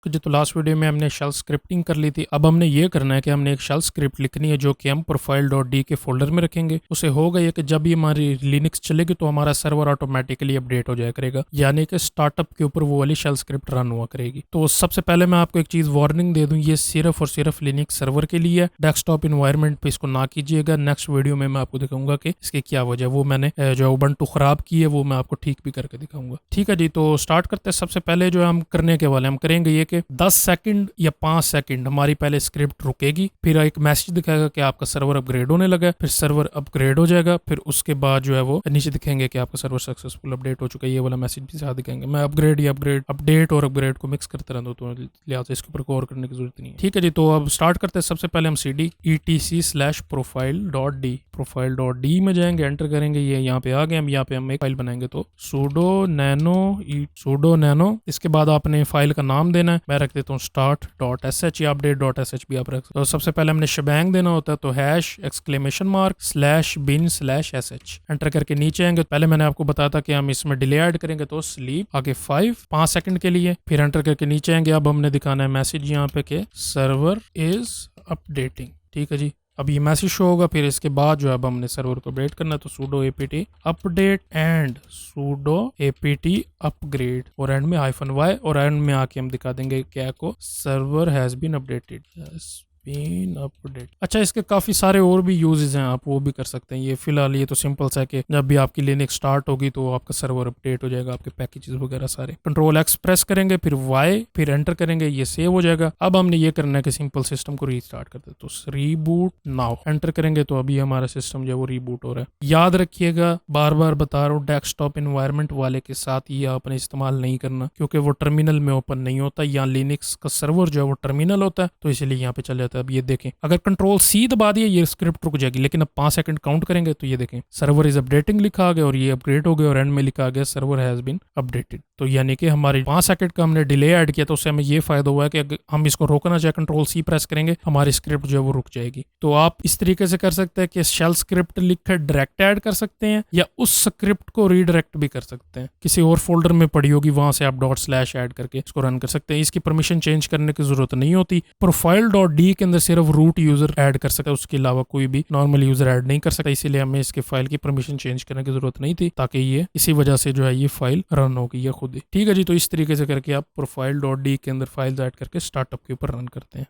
जी, तो last video में हमने शेल स्क्रिप्टिंग कर ली थी। अब हमने ये करना है कि हमने एक शेल स्क्रिप्ट लिखनी है जो कि हम प्रोफाइल.डी के फोल्डर में रखेंगे। उसे होगा ये कि जब भी हमारी लिनक्स चलेगी तो हमारा सर्वर ऑटोमेटिकली अपडेट हो जाया करेगा, यानी कि स्टार्टअप के ऊपर वो वाली शेल स्क्रिप्ट रन हुआ करेगी। तो सबसे पहले मैं आपको एक चीज वार्निंग दे दूं, ये सिर्फ और सिर्फ लिनक्स सर्वर के लिए है। डेस्कटॉप इन्वायरमेंट पे इसको ना कीजिएगा। नेक्स्ट वीडियो में मैं आपको दिखाऊंगा कि इसकी क्या वजह, वो मैंने जो उबंटू खराब की है वो मैं आपको ठीक भी करके दिखाऊंगा। ठीक है जी, तो स्टार्ट करते हैं। सबसे पहले जो हम करने के वाले हम करेंगे ये कि 10 सेकंड या 5 सेकंड हमारी पहले स्क्रिप्ट रुकेगी, फिर एक मैसेज दिखाएगा कि आपका सर्वर अपग्रेड होने लगा है, फिर सर्वर अपग्रेड हो जाएगा, फिर उसके बाद जो है वो नीचे दिखेंगे कि आपका सर्वर सक्सेसफुल अपडेट हो चुका है। ये वाला मैसेज भी साथ दिखाएंगे। मैं अपग्रेड या अपग्रेड अपडेट और अपग्रेड को मिक्स करते रहता हूँ, तो लिहाजा इसके ऊपर गौर करने की जरूरत नहीं है। ठीक है जी, तो अब स्टार्ट करते हैं। सबसे पहले हम cd/profile.d में जाएंगे, एंटर करेंगे। ये यहाँ पे आ गए हम। यहाँ पे हम एक फाइल बनाएंगे, तो sudo nano। इसके बाद आपने फाइल का नाम देना है। मैं रख देता हूँ start.sh या update.sh भी आप रख सकते हो। तो सबसे पहले हमने शबैंग देना होता है, तो #!bin/sh एंटर करके नीचे आएंगे। पहले मैंने आपको बताया था कि हम इसमें डिले ऐड करेंगे, तो स्लीप आगे 5 सेकंड के लिए, फिर एंटर करके नीचे आएंगे। अब हमने दिखाना है मैसेज यहाँ पे कि सर्वर इज अपडेटिंग। ठीक है जी, अब ये मैसेज शो होगा। फिर इसके बाद जो अब हमने सर्वर को अपडेट करना है, तो sudo apt update and sudo apt upgrade और एंड में -y और एंड में आके हम दिखा देंगे क्या को, server has been updated. Update. अच्छा, इसके काफी सारे और भी यूजेस हैं, आप वो भी कर सकते हैं। ये फिलहाल ये तो सिंपल सा है कि जब भी आपकी लिनक्स स्टार्ट होगी तो आपका सर्वर अपडेट हो जाएगा, आपके पैकेजेस वगैरह सारे। Ctrl+X प्रेस करेंगे, फिर Y, फिर एंटर करेंगे, ये सेव हो जाएगा। अब हमने ये करना है कि सिंपल सिस्टम को रीस्टार्ट करते हैं, तो रीबूट नाउ एंटर करेंगे, तो अभी हमारा सिस्टम जो है वो रीबूट हो रहा है। याद रखिएगा, बार बार बता रहा हूँ, डेस्कटॉप इन्वायरमेंट वाले के साथ ये आपने इस्तेमाल नहीं करना, क्योंकि वो टर्मिनल में ओपन नहीं होता, या लिनक्स का सर्वर जो है वो टर्मिनल होता है, तो इसलिए यहाँ पे चल जाता है। अब ये देखें, अगर Ctrl+C दबा दिए ये स्क्रिप्ट रुक जाएगी, लेकिन अब 5 सेकंड काउंट करेंगे तो ये देखें सर्वर इज अपडेटिंग लिखा आ गया और ये अपग्रेड हो गया, और एंड में लिखा आ गया सर्वर हैज बीन अपडेटेड। तो यानी कि हमारे 5 सेकंड का हमने डिले ऐड किया, तो उससे हमें ये फायदा हुआ है कि अगर हम इसको रोकना चाहे Ctrl+C प्रेस करेंगे, हमारी स्क्रिप्ट जो है वो रुक जाएगी। तो आप इस तरीके से कर सकते हैं कि शेल स्क्रिप्ट लिखकर डायरेक्ट ऐड कर सकते हैं, या उस स्क्रिप्ट को रीडायरेक्ट भी कर सकते हैं। किसी और फोल्डर में पड़ी होगी, वहां से आप // ऐड करके इसको रन कर सकते हैं। इसकी परमिशन चेंज करने की जरूरत नहीं होती। प्रोफाइल.डी के अंदर सिर्फ रूट यूजर ऐड कर सकता है, उसके अलावा कोई भी नॉर्मल यूजर ऐड नहीं कर सकता। इसीलिए हमें इसके फाइल की परमिशन चेंज करने की जरूरत नहीं थी, ताकि ये इसी वजह से जो है ये फाइल रन होगी ये खुद ही। ठीक है जी, तो इस तरीके से करके आप प्रोफाइल.डी के अंदर फाइल ऐड करके स्टार्टअप के ऊपर रन करते हैं।